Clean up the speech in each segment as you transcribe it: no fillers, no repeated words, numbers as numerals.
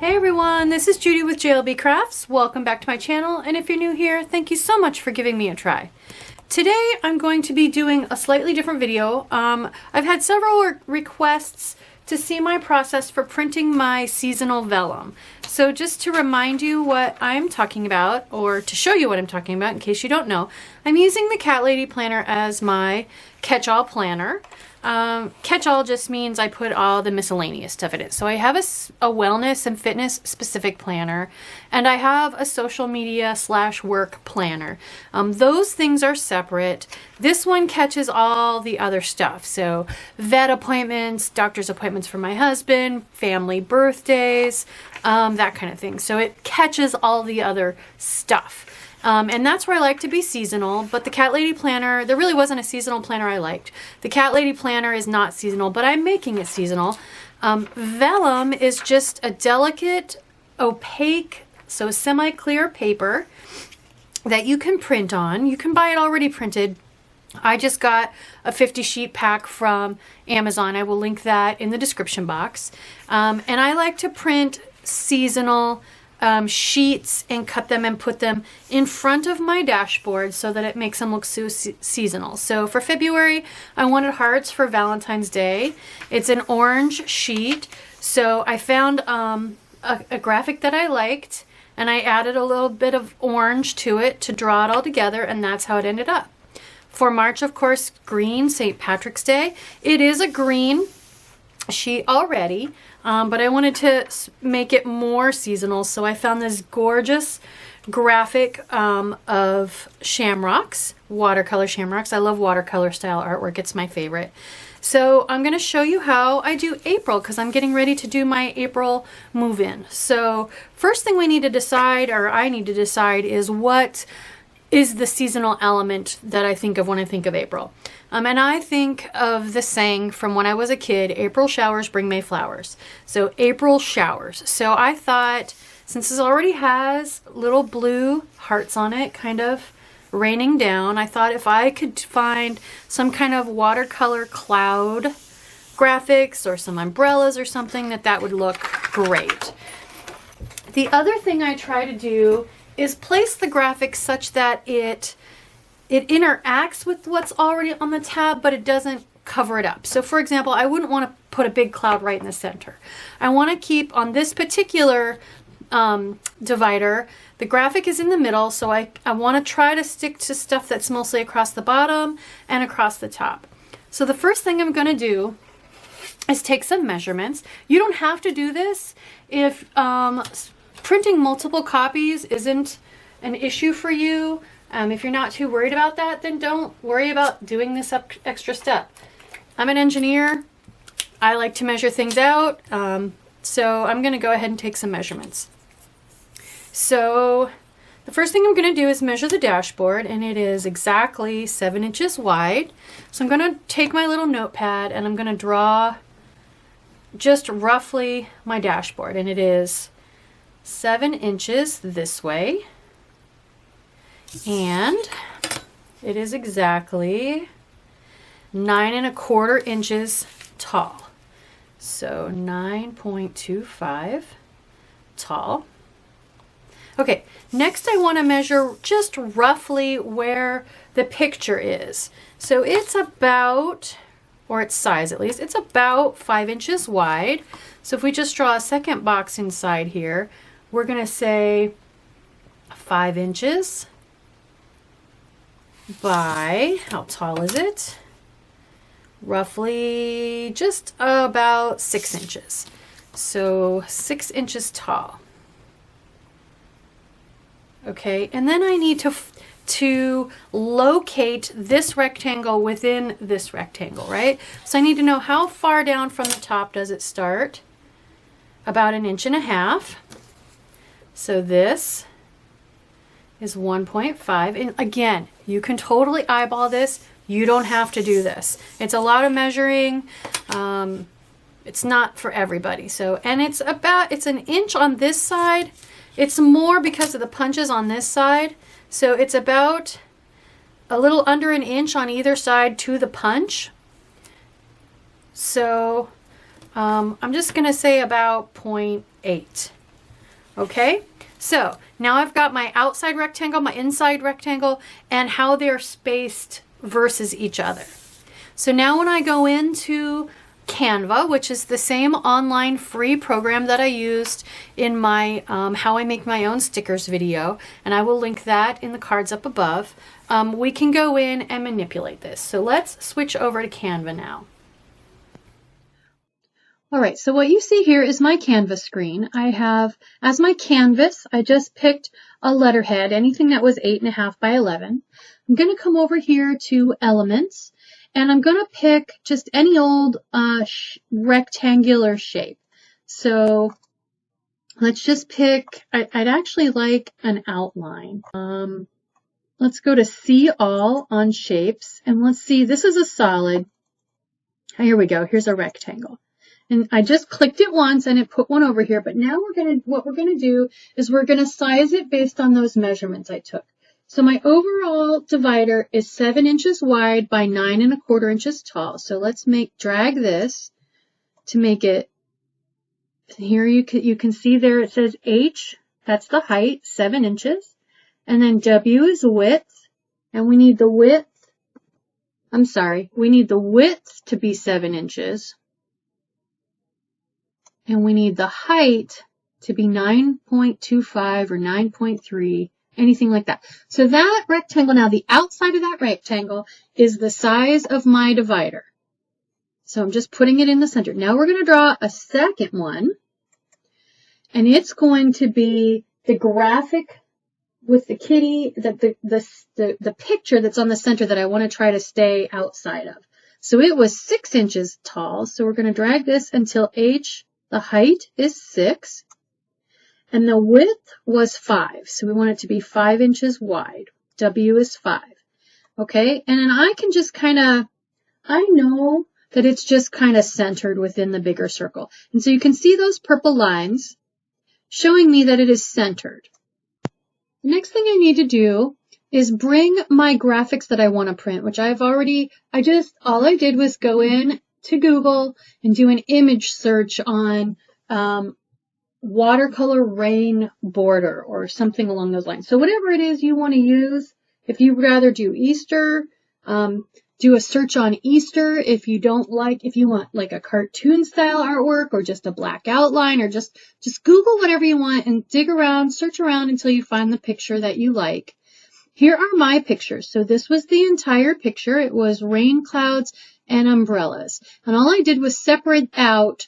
Hey everyone, this is Judi with JLBCrafts. Welcome back to my channel, and if you're new here, thank you so much for giving me a try. Today I'm going to be doing a slightly different video. I've had several requests to see my process for printing my seasonal vellum. So just to remind you what I'm talking about, or to show you what I'm talking about in case you don't know, I'm using the Cat Lady planner as my catch-all planner. Catch-all just means I put all the miscellaneous stuff in it. So I have a wellness and fitness specific planner, and I have a social media / work planner. Those things are separate. This one catches all the other stuff. So vet appointments, doctor's appointments for my husband, family birthdays, that kind of thing. So it catches all the other stuff. And that's where I like to be seasonal, but the Cat Lady planner, there really wasn't a seasonal planner I liked. The Cat Lady planner is not seasonal, but I'm making it seasonal. Vellum is just a delicate, opaque, so semi-clear paper that you can print on. You can buy it already printed. I just got a 50 sheet pack from Amazon. I will link that in the description box. And I like to print seasonal sheets and cut them and put them in front of my dashboard so that it makes them look so seasonal. So for February, I wanted hearts for Valentine's Day. It's an orange sheet. So I found a graphic that I liked, and I added a little bit of orange to it to draw it all together, and that's how it ended up. For March, of course, green, St. Patrick's Day. It is a green sheet already, but I wanted to make it more seasonal, so I found this gorgeous graphic of shamrocks, watercolor shamrocks. I love watercolor style artwork. It's my favorite. So I'm going to show you how I do April, because I'm getting ready to do my April move-in. So first thing we need to decide, or I need to decide, is what is the seasonal element that I think of when I think of April. And I think of the saying from when I was a kid, April showers bring May flowers. So April showers. So I thought, since this already has little blue hearts on it, kind of raining down, I thought if I could find some kind of watercolor cloud graphics or some umbrellas or something, that would look great. The other thing I try to do is place the graphic such that it interacts with what's already on the tab, but it doesn't cover it up. So for example, I wouldn't want to put a big cloud right in the center. I want to keep on this particular divider, the graphic is in the middle, so I want to try to stick to stuff that's mostly across the bottom and across the top. So the first thing I'm going to do is take some measurements. You don't have to do this if printing multiple copies isn't an issue for you. If you're not too worried about that, then don't worry about doing this extra step. I'm an engineer. I like to measure things out. So I'm going to go ahead and take some measurements. So the first thing I'm going to do is measure the dashboard, and it is exactly 7 inches wide. So I'm going to take my little notepad and I'm going to draw just roughly my dashboard, and it is 7 inches this way. And it is exactly 9 1/4 inches tall. So 9.25 tall. Okay, next I want to measure just roughly where the picture is. So it's about, or its size at least, it's about 5 inches wide. So if we just draw a second box inside here, we're going to say 5 inches by, how tall is it? Roughly just about 6 inches. So 6 inches tall. Okay, and then I need to locate this rectangle within this rectangle, right? So I need to know how far down from the top does it start. About 1.5 inches. So this is 1.5. And again, you can totally eyeball this. You don't have to do this. It's a lot of measuring. It's not for everybody. So, and it's 1 inch on this side. It's more because of the punches on this side. So it's about a little under 1 inch on either side to the punch. So I'm just going to say about 0.8. Okay, so now I've got my outside rectangle, my inside rectangle, and how they're spaced versus each other. So now when I go into Canva, which is the same online free program that I used in my How I Make My Own Stickers video, and I will link that in the cards up above, we can go in and manipulate this. So let's switch over to Canva now. All right, so what you see here is my canvas screen. I have, as my canvas, I just picked a letterhead, anything that was 8.5 by 11. I'm going to come over here to Elements, and I'm going to pick just any old rectangular shape. So let's just pick, I'd actually like an outline. Let's go to See All on Shapes, and let's see, this is a solid. Here we go, here's a rectangle. And I just clicked it once and it put one over here, but now what we're gonna do is we're gonna size it based on those measurements I took. So my overall divider is 7 inches wide by 9.25 inches tall. So let's drag this to make it, here you can see there it says H, that's the height, 7 inches. And then W is width, and we need the width to be 7 inches. And we need the height to be 9.25 or 9.3, anything like that. So that rectangle, now the outside of that rectangle is the size of my divider. So I'm just putting it in the center. Now we're going to draw a second one, and it's going to be the graphic with the kitty, the picture that's on the center that I want to try to stay outside of. So it was 6 inches tall, so we're going to drag this until H, the height is 6, and the width was 5. So we want it to be 5 inches wide. W is 5. Okay, and then I can just I know that it's just kind of centered within the bigger circle. And so you can see those purple lines showing me that it is centered. The next thing I need to do is bring my graphics that I want to print, which all I did was go in to Google and do an image search on watercolor rain border or something along those lines. So whatever it is you want to use, if you'd rather do Easter, do a search on Easter. If you want like a cartoon style artwork or just a black outline, or just Google whatever you want and dig around, search around until you find the picture that you like. Here are my pictures. So this was the entire picture. It was rain clouds and umbrellas. And all I did was separate out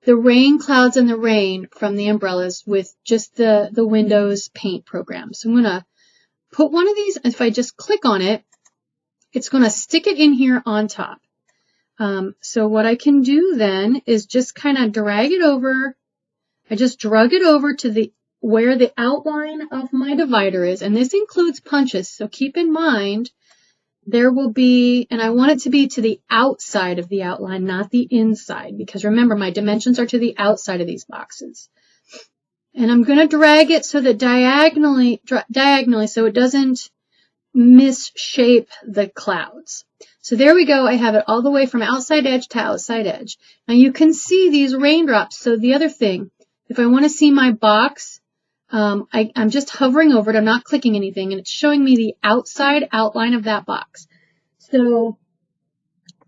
the rain clouds and the rain from the umbrellas with just the Windows Paint program. So I'm going to put one of these, if I just click on it, it's going to stick it in here on top. So what I can do then is just kind of drag it over. I just drug it over to where the outline of my divider is. And this includes punches. So keep in mind, there will be, and I want it to be to the outside of the outline, not the inside, because remember, my dimensions are to the outside of these boxes. And I'm going to drag it so that diagonally, so it doesn't misshape the clouds. So there we go. I have it all the way from outside edge to outside edge. Now you can see these raindrops. So the other thing, if I want to see my box, I'm just hovering over it. I'm not clicking anything, and it's showing me the outside outline of that box. So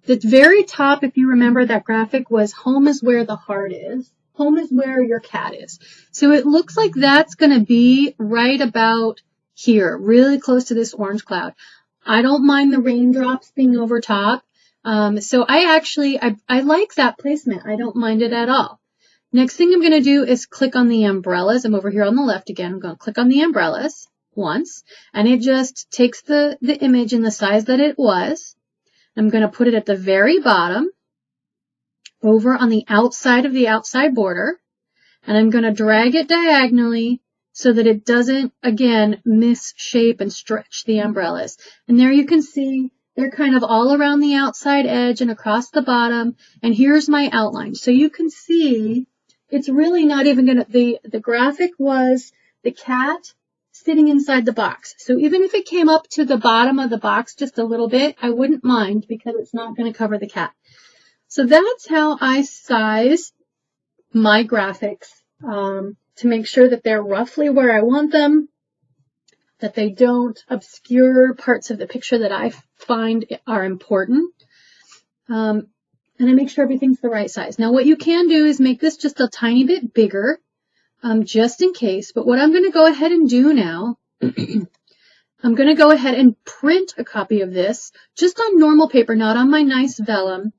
the very top, if you remember that graphic, was home is where the heart is. Home is where your cat is. So it looks like that's going to be right about here, really close to this orange cloud. I don't mind the raindrops being over top. So I like that placement. I don't mind it at all. Next thing I'm going to do is click on the umbrellas. I'm over here on the left again. I'm going to click on the umbrellas once, and it just takes the image in the size that it was. I'm going to put it at the very bottom over on the outside of the outside border, and I'm going to drag it diagonally so that it doesn't, again, misshape and stretch the umbrellas. And there you can see they're kind of all around the outside edge and across the bottom, and here's my outline. So you can see it's really not even going to, the graphic was the cat sitting inside the box. So even if it came up to the bottom of the box just a little bit, I wouldn't mind because it's not going to cover the cat. So that's how I size my graphics to make sure that they're roughly where I want them, that they don't obscure parts of the picture that I find are important. And I make sure everything's the right size. Now what you can do is make this just a tiny bit bigger, just in case. But what I'm going to go ahead and do now, I'm going to go ahead and print a copy of this just on normal paper, not on my nice vellum,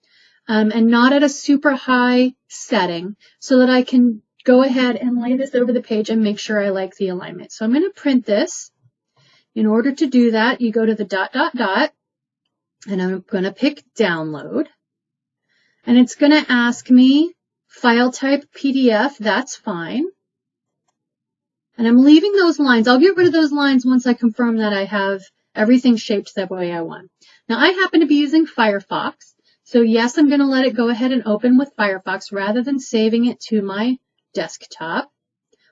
and not at a super high setting, so that I can go ahead and lay this over the page and make sure I like the alignment. So I'm going to print this. In order to do that, you go to the ... and I'm going to pick download. And it's going to ask me file type PDF. That's fine. And I'm leaving those lines. I'll get rid of those lines once I confirm that I have everything shaped that way I want. Now I happen to be using Firefox. So yes, I'm going to let it go ahead and open with Firefox rather than saving it to my desktop.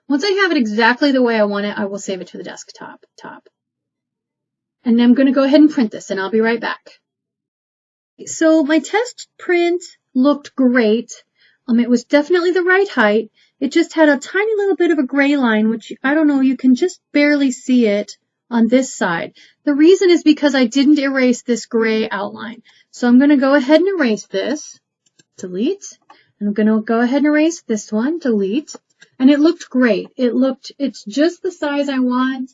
Once I have it exactly the way I want it, I will save it to the desktop. And I'm going to go ahead and print this, and I'll be right back. So my test print looked great. It was definitely the right height. It just had a tiny little bit of a gray line, which I don't know, you can just barely see it on this side. The reason is because I didn't erase this gray outline. So I'm going to go ahead and erase this, delete. And I'm going to go ahead and erase this one, delete. And it looked great. It's just the size I want.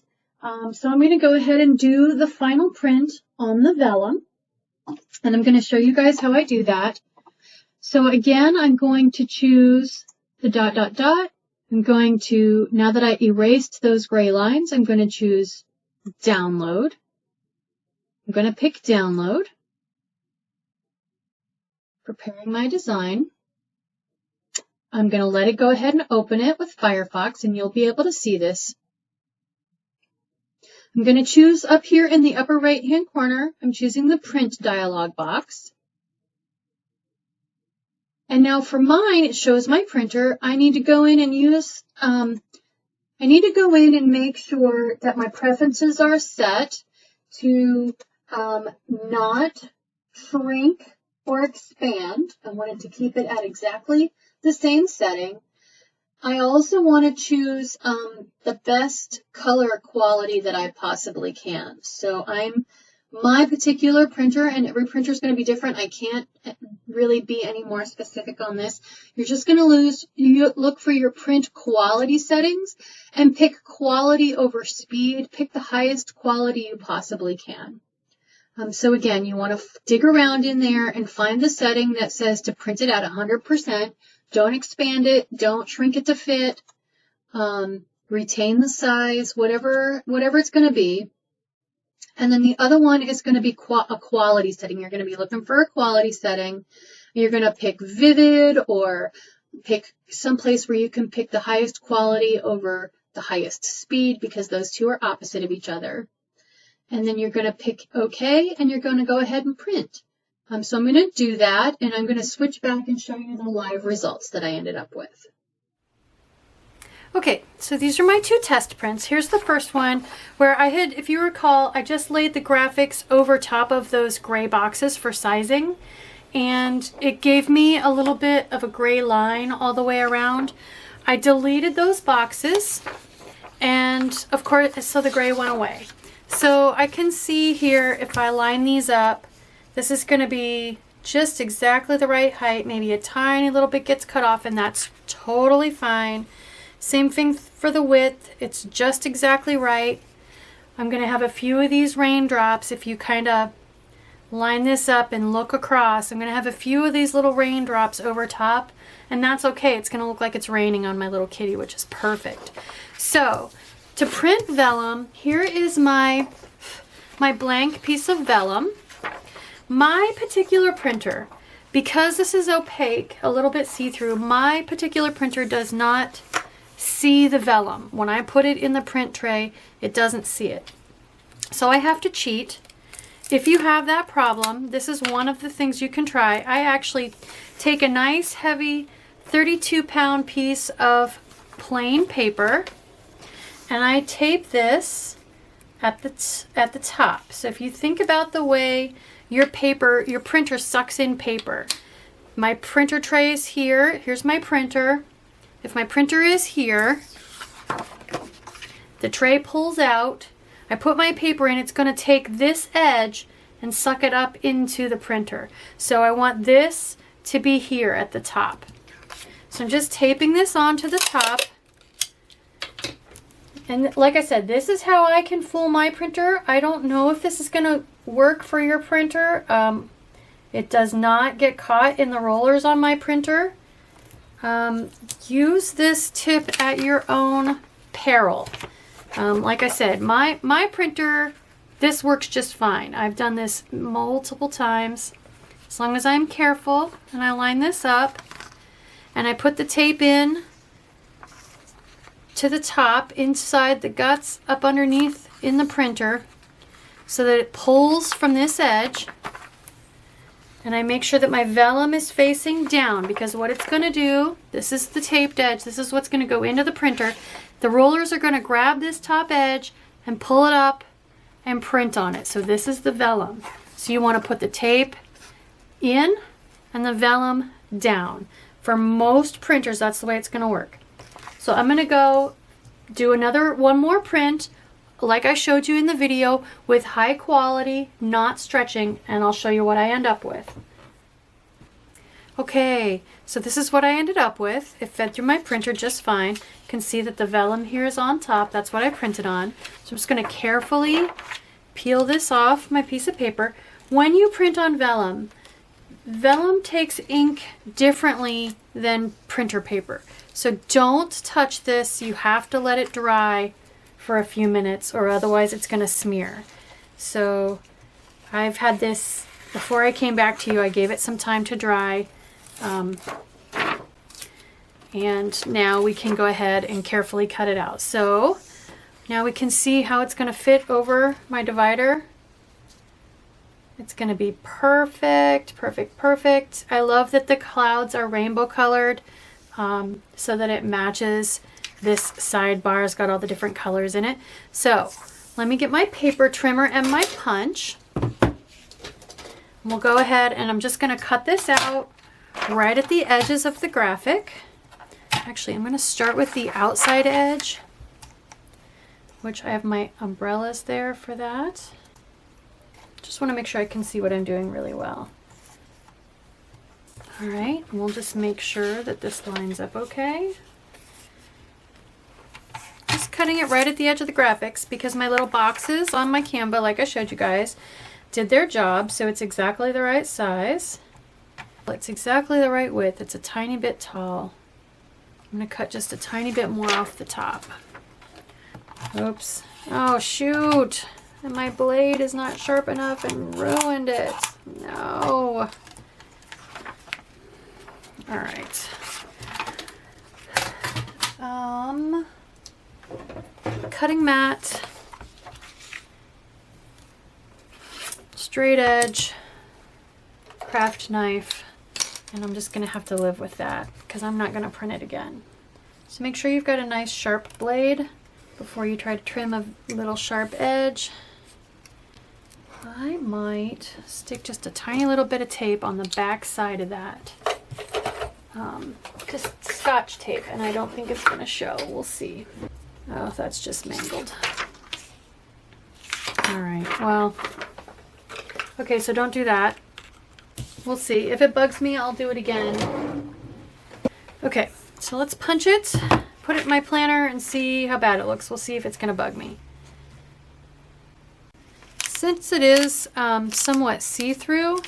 So I'm going to go ahead and do the final print on the vellum. And I'm going to show you guys how I do that. So again, I'm going to choose the ... I'm going to, now that I erased those gray lines, I'm going to choose download. I'm going to pick download. Preparing my design. I'm going to let it go ahead and open it with Firefox, and you'll be able to see this. I'm going to choose up here in the upper right hand corner, I'm choosing the print dialog box. And now for mine, it shows my printer. I need to go in and use, I need to go in and make sure that my preferences are set to not shrink or expand. I want it to keep it at exactly the same setting. I also want to choose the best color quality that I possibly can. So my particular printer, and every printer is going to be different. I can't really be any more specific on this. You're just going to look for your print quality settings and pick quality over speed. Pick the highest quality you possibly can. So again, you want to dig around in there and find the setting that says to print it at 100%. Don't expand it. Don't shrink it to fit. Retain the size, whatever it's going to be. And then the other one is going to be a quality setting. You're going to be looking for a quality setting. You're going to pick vivid or pick someplace where you can pick the highest quality over the highest speed, because those two are opposite of each other. And then you're going to pick OK, and you're going to go ahead and print. So I'm going to do that, and I'm going to switch back and show you the live results that I ended up with. Okay, so these are my two test prints. Here's the first one where I had, if you recall, I just laid the graphics over top of those gray boxes for sizing, and it gave me a little bit of a gray line all the way around. I deleted those boxes, and of course, so the gray went away. So I can see here, if I line these up, this is going to be just exactly the right height. Maybe a tiny little bit gets cut off, and that's totally fine. Same thing for the width. It's just exactly right. I'm going to have a few of these raindrops. If you kind of line this up and look across, I'm going to have a few of these little raindrops over top, and that's okay. It's going to look like it's raining on my little kitty, which is perfect. So to print vellum, here is my blank piece of vellum. My particular printer, because this is opaque, a little bit see-through, my particular printer does not see the vellum. When I put it in the print tray, it doesn't see it. So I have to cheat. If you have that problem, this is one of the things you can try. I actually take a nice heavy 32-pound piece of plain paper, and I tape this at the top. So if you think about the way your printer sucks in paper. My printer tray is here. Here's my printer. If my printer is here, The tray pulls out. I put my paper in. It's going to take this edge and suck it up into the printer. So I want this to be here at the top. So I'm just taping this onto the top. And like I said, this is how I can fool my printer. I don't know if this is going to work for your printer. It does not get caught in the rollers on my printer. Use this tip at your own peril. Like I said, my printer, this works just fine. I've done this multiple times. As long as I'm careful and I line this up and I put the tape in to the top inside the guts up underneath in the printer so that it pulls from this edge, and I make sure that my vellum is facing down, because what it's going to do, this is the taped edge, this is what's going to go into the printer. The rollers are going to grab this top edge and pull it up and print on it. So this is the vellum. So you want to put the tape in and the vellum down. For most printers, that's the way it's going to work. So I'm going to go do one more print like I showed you in the video with high quality, not stretching, and I'll show you what I end up with. Okay, so this is what I ended up with. It fed through my printer just fine. You can see that the vellum here is on top. That's what I printed on. So I'm just going to carefully peel this off my piece of paper. When you print on vellum, vellum takes ink differently than printer paper. So don't touch this. You have to let it dry for a few minutes or otherwise it's going to smear. So I've had this before I came back to you. I gave it some time to dry. And now we can go ahead and carefully cut it out. So now we can see how it's going to fit over my divider. It's going to be perfect, perfect, perfect. I love that the clouds are rainbow colored so that it matches this sidebar. It's got all the different colors in it. So let me get my paper trimmer and my punch. We'll go ahead and I'm just going to cut this out right at the edges of the graphic. Actually, I'm going to start with the outside edge, which I have my umbrellas there for that. Just want to make sure I can see what I'm doing really well. All right, and we'll just make sure that this lines up okay. Just cutting it right at the edge of the graphics because my little boxes on my Canva, like I showed you guys, did their job, so it's exactly the right size. It's exactly the right width. It's a tiny bit tall. I'm going to cut just a tiny bit more off the top. Oops. Oh, shoot. And my blade is not sharp enough and ruined it. No. All right. Cutting mat. Straight edge. Craft knife. And I'm just going to have to live with that because I'm not going to print it again. So make sure you've got a nice sharp blade before you try to trim a little sharp edge. I might stick just a tiny little bit of tape on the back side of that. Just Scotch tape, and I don't think it's going to show. We'll see. Oh, that's just mangled. All right, well, okay, so don't do that. We'll see. If it bugs me, I'll do it again. Okay, so let's punch it, put it in my planner, and see how bad it looks. We'll see if it's going to bug me. Since it is somewhat see-through,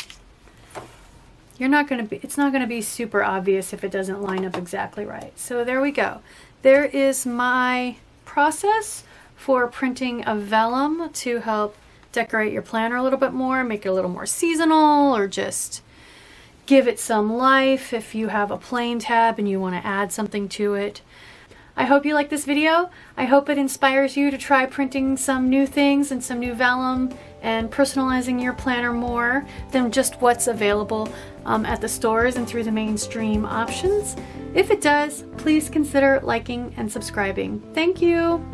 it's not going to be super obvious if it doesn't line up exactly right. So there we go. There is my process for printing a vellum to help decorate your planner a little bit more, make it a little more seasonal, or just give it some life if you have a plain tab and you want to add something to it. I hope you like this video. I hope it inspires you to try printing some new things and some new vellum and personalizing your planner more than just what's available at the stores and through the mainstream options. If it does, please consider liking and subscribing. Thank you.